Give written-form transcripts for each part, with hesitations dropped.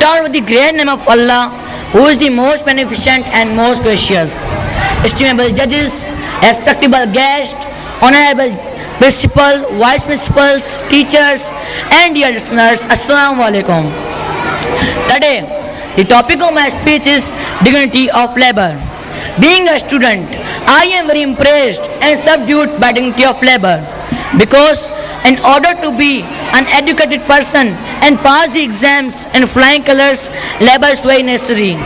start with the great name of Allah, who is the most beneficent and most gracious. Estimable judges, respectable guests, honorable principal, vice principals, teachers, and dear listeners, Assalamu alaikum. Today, the topic of my speech is dignity of labor. Being a student, I am very impressed and subdued by dignity of labor, because in order to be an educated person and pass the exams in flying colors, labor is very necessary.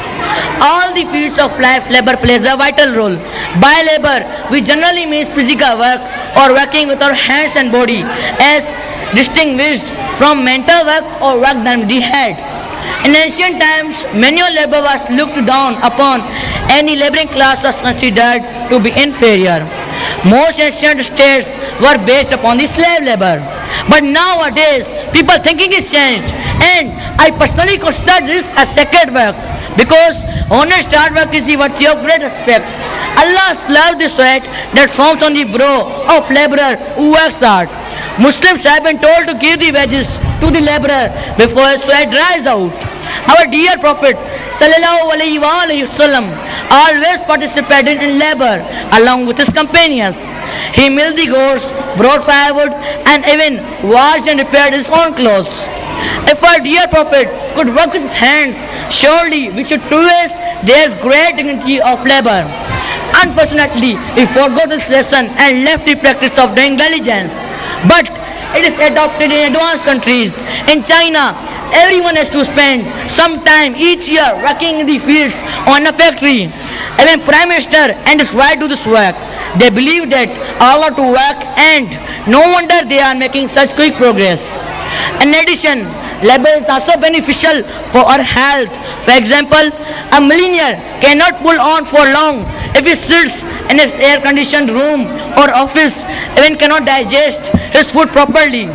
All the fields of life, labor plays a vital role. By labor, we generally mean physical work or working with our hands and body, as distinguished from mental work or work done with the head. In ancient times, manual labor was looked down upon. Any laboring class was considered to be inferior. Most ancient states were based upon the slave labor. But nowadays, people thinking is changed, and I personally consider this as sacred work, because honest hard work is the virtue of great respect. Allah loves the sweat that forms on the brow of laborer who works hard. Muslims have been told to give the wages to the laborer before his sweat dries out. Our dear Prophet sallallahu alaihi wasallam always participated in labor along with his companions. He milled the goats, brought firewood, and even washed and repaired his own clothes. If our dear Prophet could work with his hands, surely we should praise there's great dignity of labor. Unfortunately, he forgot this lesson and left the practice of doing diligence. But it is adopted in advanced countries. In China, everyone has to spend some time each year working in the fields on a factory. Even Prime Minister and his wife do this work. They believe that all are to work, and no wonder they are making such quick progress. In addition, labor is also beneficial for our health. For example, a millionaire cannot pull on for long if he sits in his air-conditioned room or office, even cannot digest his food properly.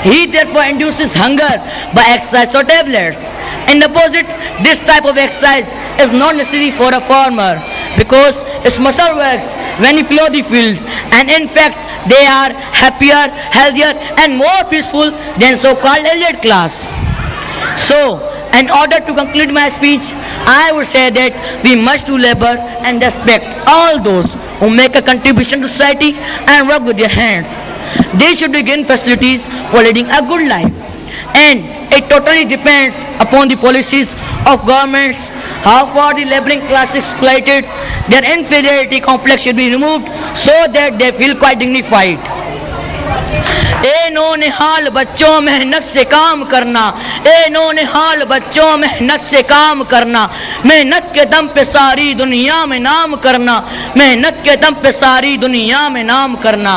He therefore induces hunger by exercise or tablets. In opposite, this type of exercise is not necessary for a farmer, because his muscle works when he plow the field, and in fact they are happier, healthier, and more peaceful than so-called elite class. So, in order to conclude my speech, I would say that we must do labor and respect all those who make a contribution to society and work with their hands. They should be given facilities for leading a good life. And it totally depends upon the policies of governments how far the laboring class is exploited. Their inferiority complex should be removed so that they feel quite dignified. ए नो निहाल बच्चों मेहनत से काम करना, ए नो निहाल बच्चों मेहनत से काम करना, मेहनत के दम पे सारी दुनिया में नाम करना, मेहनत के दम पे सारी दुनिया में नाम करना.